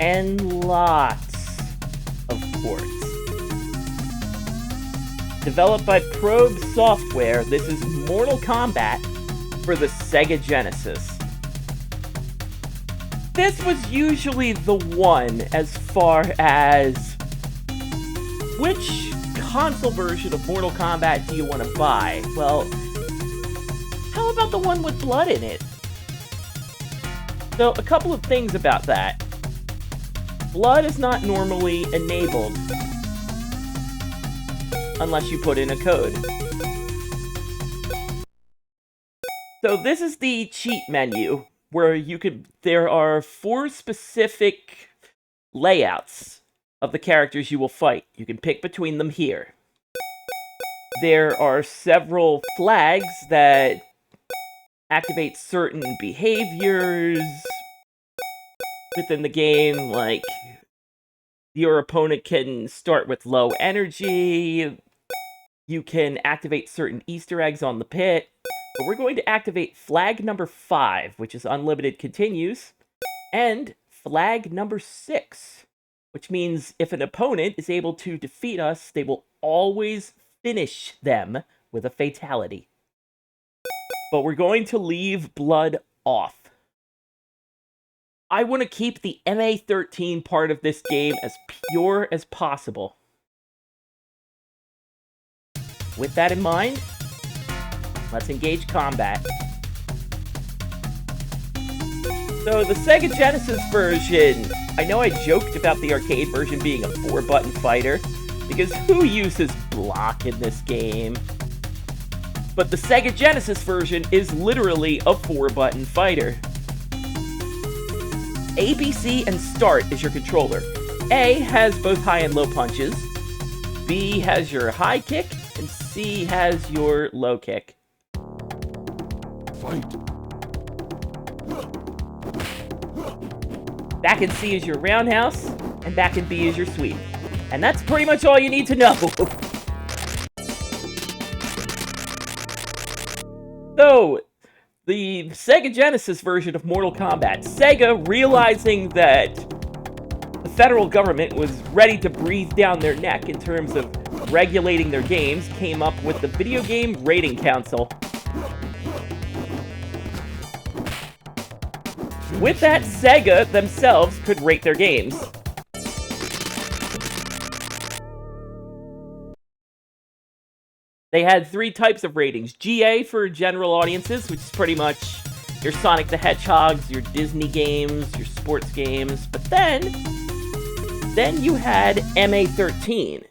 and lots of ports. Developed by Probe Software, this is Mortal Kombat for the Sega Genesis. This was usually the one as far as which console version of Mortal Kombat do you want to buy? Well, how about the one with blood in it? So, a couple of things about that. Blood is not normally enabled unless you put in a code. So this is the cheat menu where there are 4 specific layouts of the characters you will fight. You can pick between them here. There are several flags that activate certain behaviors within the game, like your opponent can start with low energy, you can activate certain Easter eggs on the pit, but we're going to activate flag number 5, which is unlimited continues, and flag number 6, which means if an opponent is able to defeat us, they will always finish them with a fatality. But we're going to leave blood off. I want to keep the MA13 part of this game as pure as possible. With that in mind, let's engage combat. So the Sega Genesis version, I know I joked about the arcade version being a 4-button fighter, because who uses block in this game? But the Sega Genesis version is literally a 4-button fighter. A, B, C, and start is your controller. A has both high and low punches, B has your high kick, and C has your low kick. Fight. Back in C is your roundhouse, and back in B is your sweep. And that's pretty much all you need to know. So, the Sega Genesis version of Mortal Kombat. Sega, realizing that the federal government was ready to breathe down their neck in terms of regulating their games, came up with the Video Game Rating Council. With that, Sega themselves could rate their games. They had 3 types of ratings. GA for general audiences, which is pretty much your Sonic the Hedgehogs, your Disney games, your sports games. But then you had MA13,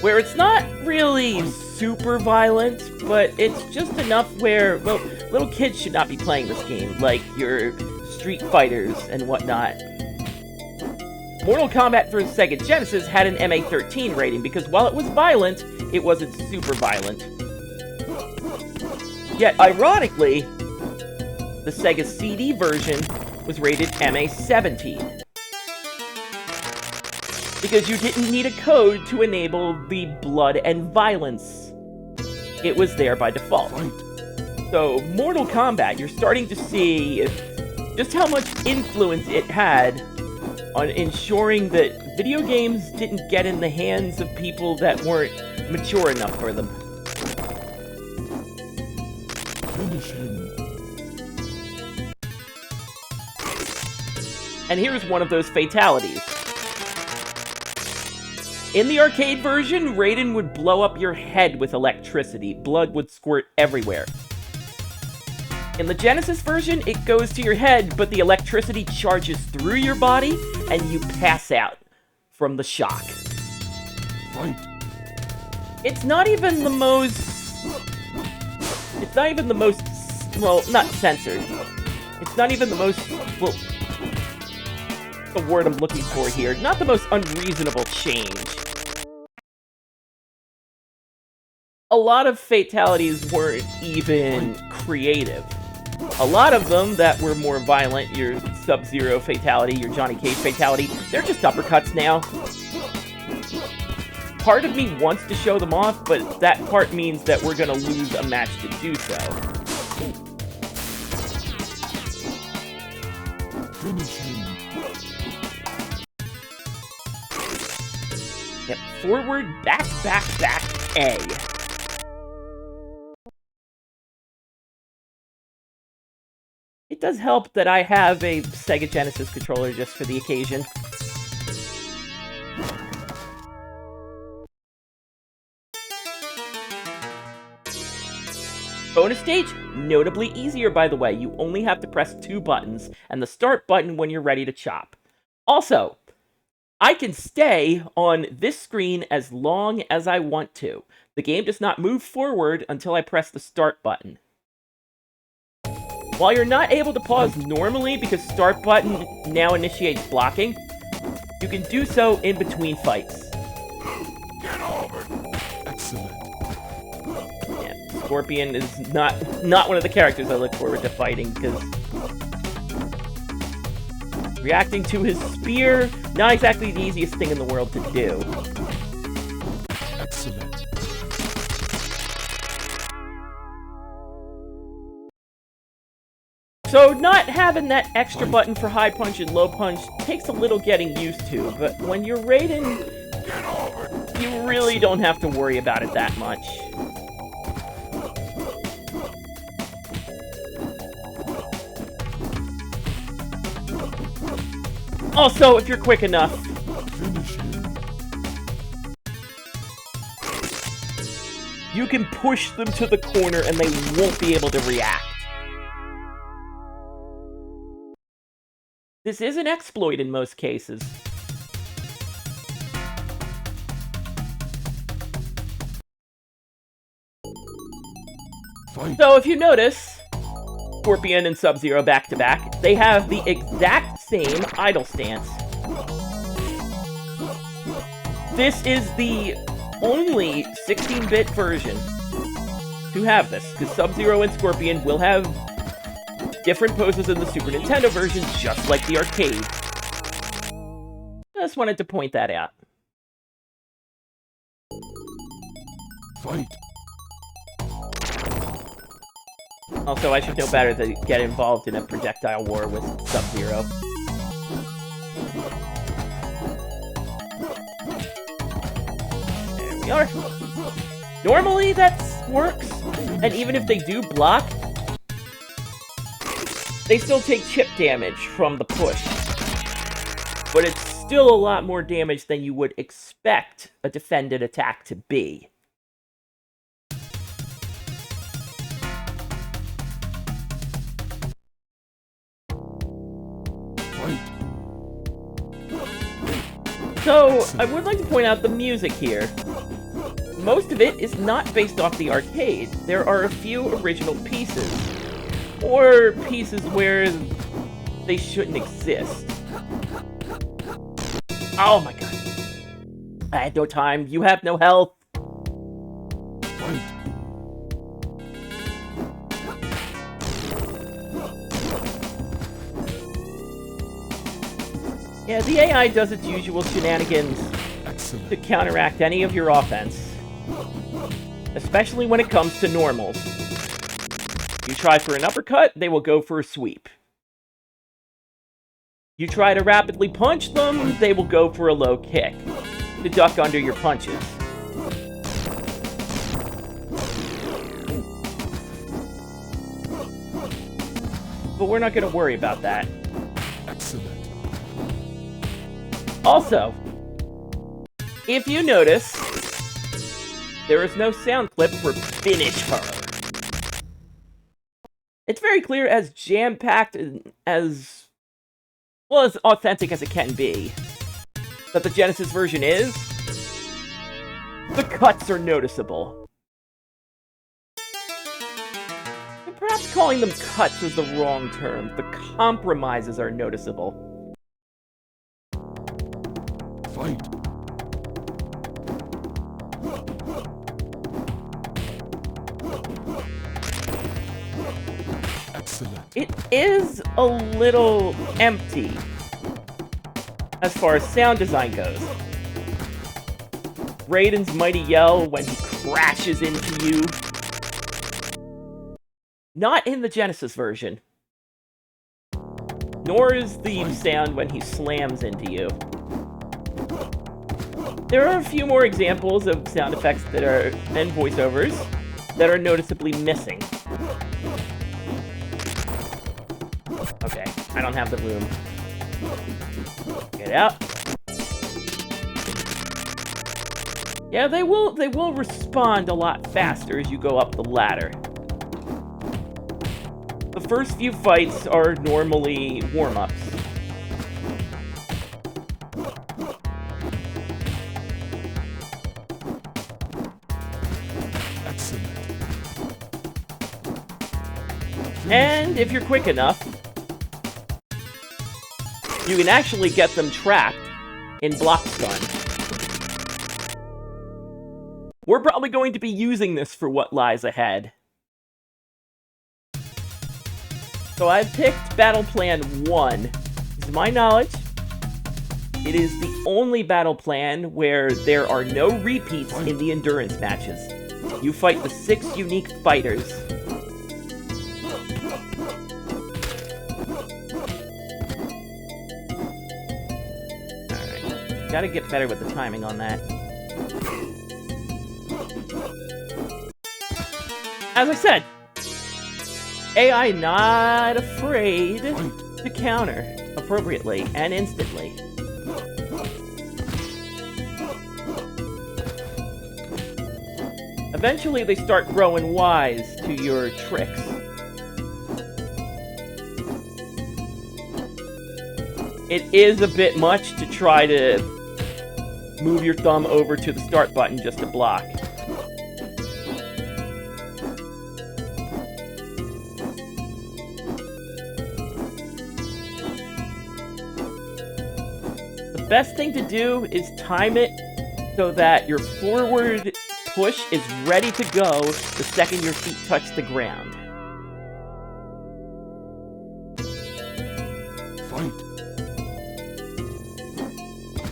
where it's not really super violent, but it's just enough where, well, little kids should not be playing this game, like your Street Fighters and whatnot. Mortal Kombat for Sega Genesis had an MA13 rating because while it was violent, it wasn't super violent. Yet, ironically, the Sega CD version was rated MA17. Because you didn't need a code to enable the blood and violence. It was there by default. So, Mortal Kombat, you're starting to see just how much influence it had on ensuring that video games didn't get in the hands of people that weren't mature enough for them. Finish him. And here's one of those fatalities. In the arcade version, Rayden would blow up your head with electricity. Blood would squirt everywhere. In the Genesis version, it goes to your head, but the electricity charges through your body, and you pass out from the shock. Fight. It's not even the most... well, not censored. It's not even the most... well, the word I'm looking for here. Not the most unreasonable change. A lot of fatalities weren't even creative. A lot of them that were more violent, your Sub-Zero fatality, your Johnny Cage fatality, they're just uppercuts now. Part of me wants to show them off, but that part means that we're gonna lose a match to do so. Finish him. Yep, forward, back, back, back, A. It does help that I have a Sega Genesis controller just for the occasion. Bonus stage, notably easier by the way. You only have to press 2 buttons, and the start button when you're ready to chop. Also, I can stay on this screen as long as I want to. The game does not move forward until I press the start button. While you're not able to pause normally because start button now initiates blocking, you can do so in between fights. Get over. Excellent. Yeah, Scorpion is not one of the characters I look forward to fighting because reacting to his spear, not exactly the easiest thing in the world to do. Excellent. So not having that extra button for high punch and low punch takes a little getting used to, but when you're Rayden, you really don't have to worry about it that much. Also, if you're quick enough, Finish him. you can push them to the corner and they won't be able to react. This is an exploit in most cases. Fight. So if you notice, Scorpion and Sub-Zero back-to-back, they have the exact same idle stance. This is the only 16-bit version to have this, because Sub-Zero and Scorpion will have different poses in the Super Nintendo version, just like the arcade. Just wanted to point that out. Fight. Also, I should know better to get involved in a projectile war with Sub-Zero. There we are. Normally, that works, and even if they do block, they still take chip damage from the push. But it's still a lot more damage than you would expect a defended attack to be. Fight. So, I would like to point out the music here. Most of it is not based off the arcade. There are a few original pieces. Or pieces where they shouldn't exist. Oh my god. I had no time. You have no health. Fight. Yeah, the AI does its usual shenanigans Excellent. to counteract any of your offense. Especially when it comes to normals. You try for an uppercut, they will go for a sweep. You try to rapidly punch them, they will go for a low kick to duck under your punches. But we're not going to worry about that. Excellent. Also, if you notice, there is no sound clip for Finish Her. It's very clear, as jam-packed, as well, as authentic as it can be, that the Genesis version is. The cuts are noticeable. And perhaps calling them cuts is the wrong term. The compromises are noticeable. Fight. Excellent. It is a little empty as far as sound design goes. Rayden's mighty yell when he crashes into you. Not in the Genesis version. Nor is the sound when he slams into you. There are a few more examples of sound effects that are, and voiceovers, that are noticeably missing. Okay, I don't have the room. Get out. Yeah, they will respond a lot faster as you go up the ladder. The first few fights are normally warm-ups. Excellent. And if you're quick enough, you can actually get them trapped in block stun. We're probably going to be using this for what lies ahead. So I've picked Battle Plan 1. To my knowledge, it is the only battle plan where there are no repeats in the endurance matches. You fight the 6 unique fighters. Alright, gotta get better with the timing on that. As I said, AI not afraid to counter appropriately and instantly. Eventually, they start growing wise to your tricks. It is a bit much to try to move your thumb over to the start button just to block. The best thing to do is time it so that your forward push is ready to go the second your feet touch the ground. Fight.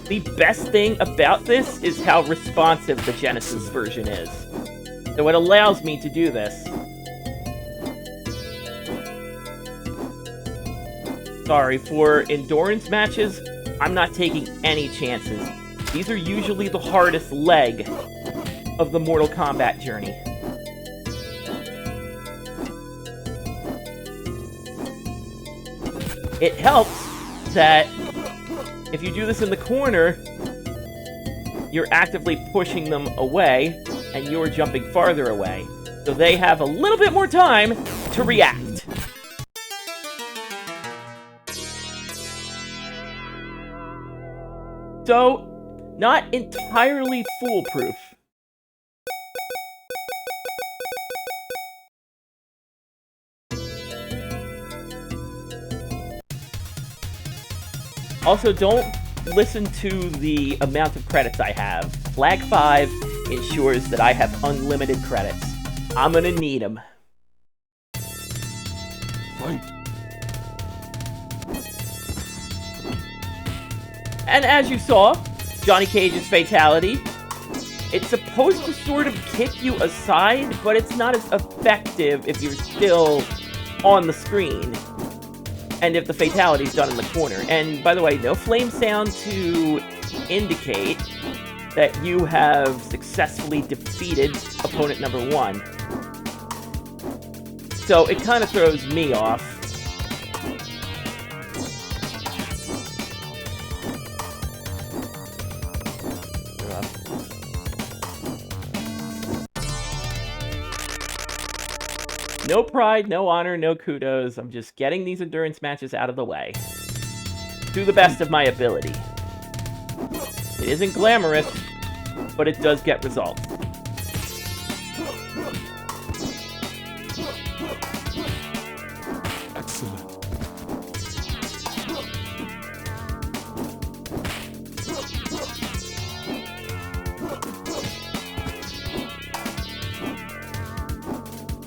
The best thing about this is how responsive the Genesis version is. So it allows me to do this. Sorry, for endurance matches, I'm not taking any chances. These are usually the hardest leg of the Mortal Kombat journey. It helps that if you do this in the corner, you're actively pushing them away, and you're jumping farther away. So they have a little bit more time to react. So, not entirely foolproof. Also, don't listen to the amount of credits I have. Flag 5 ensures that I have unlimited credits. I'm gonna need them. Fight. And as you saw, Johnny Cage's fatality, it's supposed to sort of kick you aside, but it's not as effective if you're still on the screen. And if the fatality is done in the corner. And by the way, no flame sound to indicate that you have successfully defeated opponent number 1. So it kind of throws me off. No pride, no honor, no kudos. I'm just getting these endurance matches out of the way. To the best of my ability. It isn't glamorous, but it does get results. Excellent.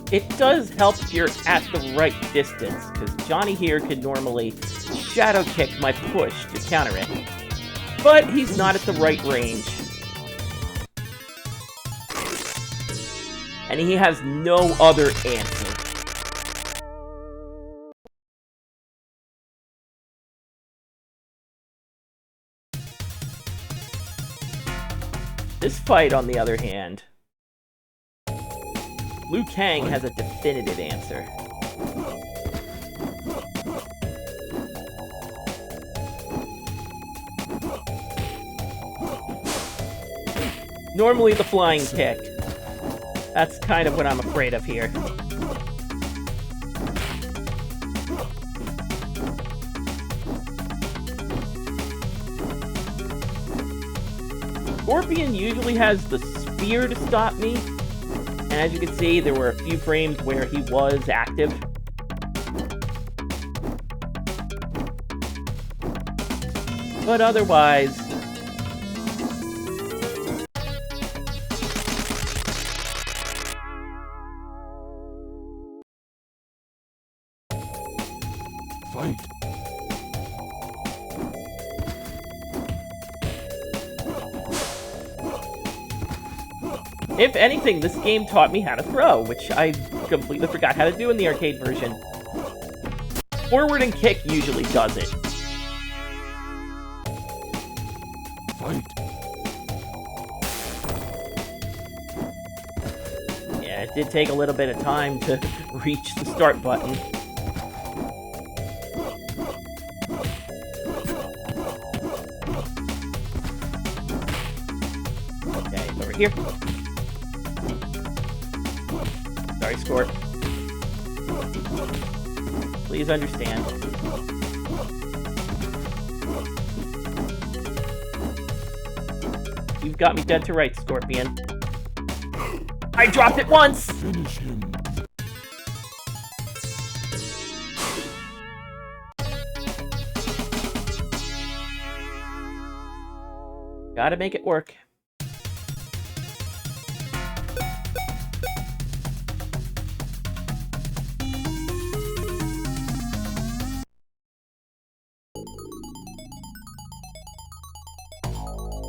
It does help if you're at the right distance, because Johnny here could normally shadow kick my push to counter it. But he's not at the right range. And he has no other answer. This fight, on the other hand, Liu Kang has a definitive answer. Normally the flying kick. That's kind of what I'm afraid of here. Scorpion usually has the spear to stop me, and as you can see, there were a few frames where he was active. But otherwise... Fight. If anything, this game taught me how to throw, which I completely forgot how to do in the arcade version. Forward and kick usually does it. Fight. Yeah, it did take a little bit of time to reach the start button. Okay, over here. Sorry, Scorp. Please understand. You've got me dead to rights, Scorpion. I dropped it once! Finish him. Gotta make it work.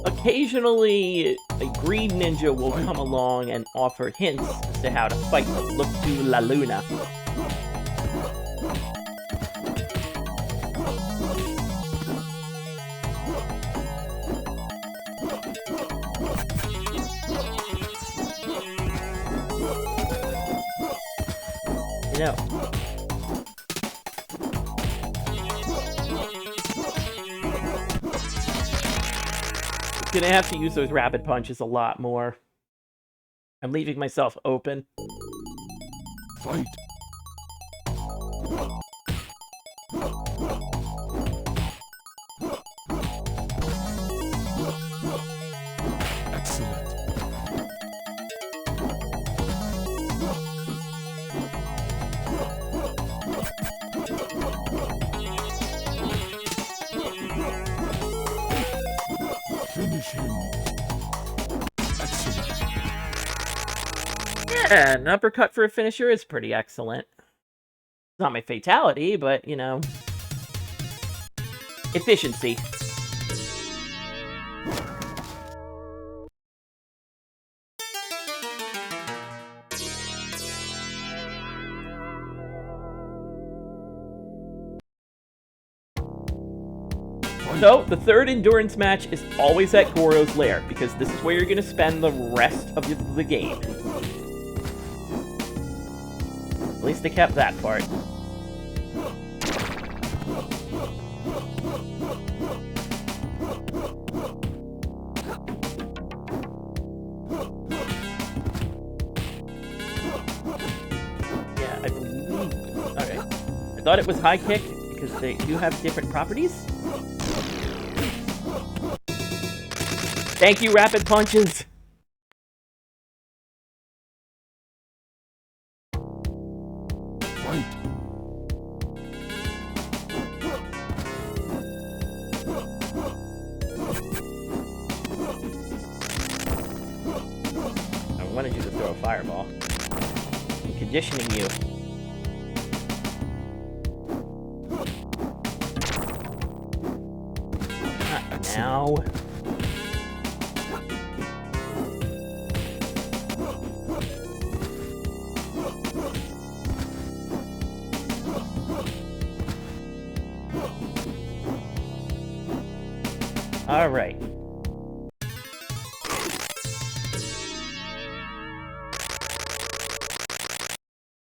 Occasionally, a green ninja will come along and offer hints as to how to fight them. Look to La Luna. You know, gonna have to use those rapid punches a lot more. I'm leaving myself open. Fight. Excellent. Finish him. Excellent. Yeah, an uppercut for a finisher is pretty excellent. It's not my fatality, but, you know... efficiency. So, the third endurance match is always at Goro's lair, because this is where you're going to spend the rest of the game. At least they kept that part. Yeah, I believe... Alright. I thought it was high kick, because they do have different properties. Thank you, rapid punches! Fight. I wanted you to throw a fireball. I'm conditioning you. Not now. Alright.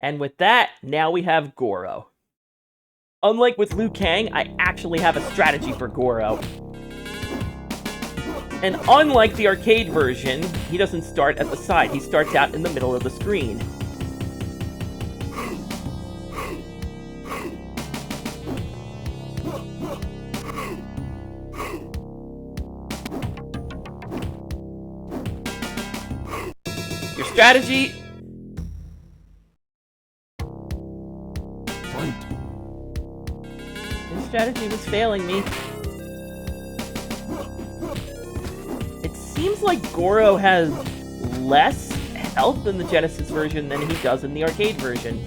And with that, now we have Goro. Unlike with Liu Kang, I actually have a strategy for Goro. And unlike the arcade version, he doesn't start at the side, he starts out in the middle of the screen. Your strategy... Your strategy was failing me. It seems like Goro has less health in the Genesis version than he does in the arcade version.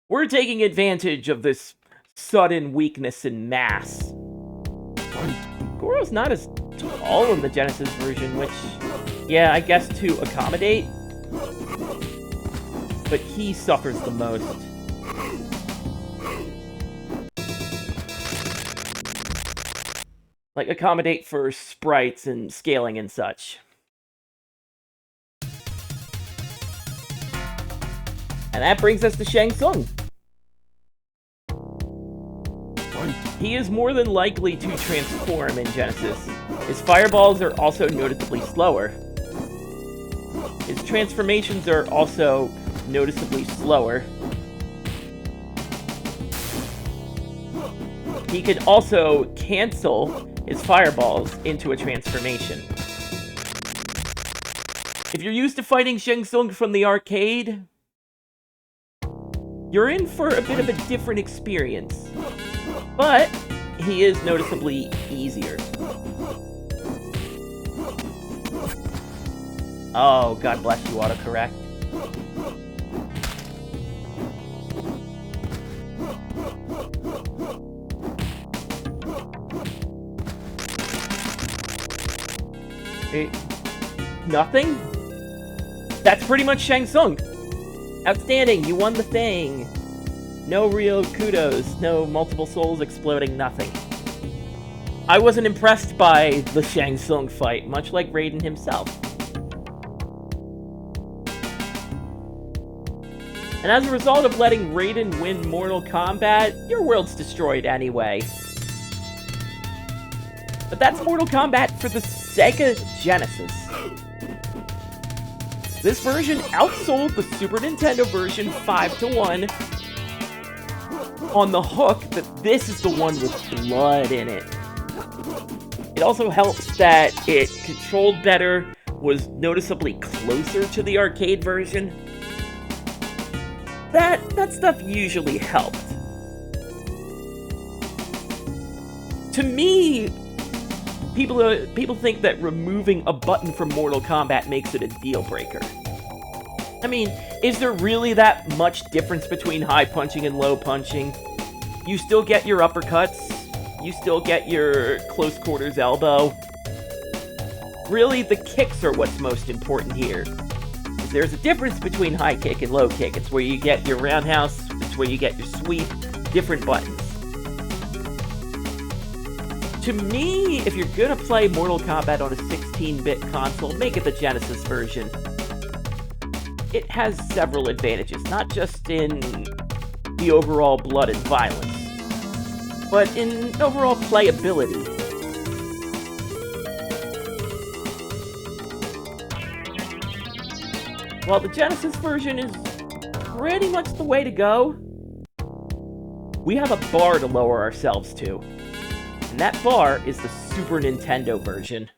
We're taking advantage of this sudden weakness in mass. Goro's not as tall in the Genesis version, which, yeah, I guess to accommodate. But he suffers the most. Like, accommodate for sprites and scaling and such. And that brings us to Shang Tsung. He is more than likely to transform in Genesis. His fireballs are also noticeably slower. His transformations are also noticeably slower. He can also cancel his fireballs into a transformation. If you're used to fighting Shang Tsung from the arcade, you're in for a bit of a different experience. But he is noticeably easier. Oh, God bless you, autocorrect. Nothing? That's pretty much Shang Tsung. Outstanding, you won the thing. No real kudos, no multiple souls exploding, nothing. I wasn't impressed by the Shang Tsung fight, much like Rayden himself. And as a result of letting Rayden win Mortal Kombat, your world's destroyed anyway. But that's Mortal Kombat for the Sega Genesis. This version outsold the Super Nintendo version 5-1, on the hook that this is the one with blood in it. It also helps that it controlled better, was noticeably closer to the arcade version. That stuff usually helped. To me, people think that removing a button from Mortal Kombat makes it a deal breaker. I mean, is there really that much difference between high punching and low punching? You still get your uppercuts, you still get your close quarters elbow. Really, the kicks are what's most important here. There's a difference between high kick and low kick. It's where you get your roundhouse, it's where you get your sweep, different buttons. To me, if you're gonna play Mortal Kombat on a 16-bit console, make it the Genesis version. It has several advantages, not just in the overall blood and violence, but in overall playability. While the Genesis version is pretty much the way to go, we have a bar to lower ourselves to. And that bar is the Super Nintendo version.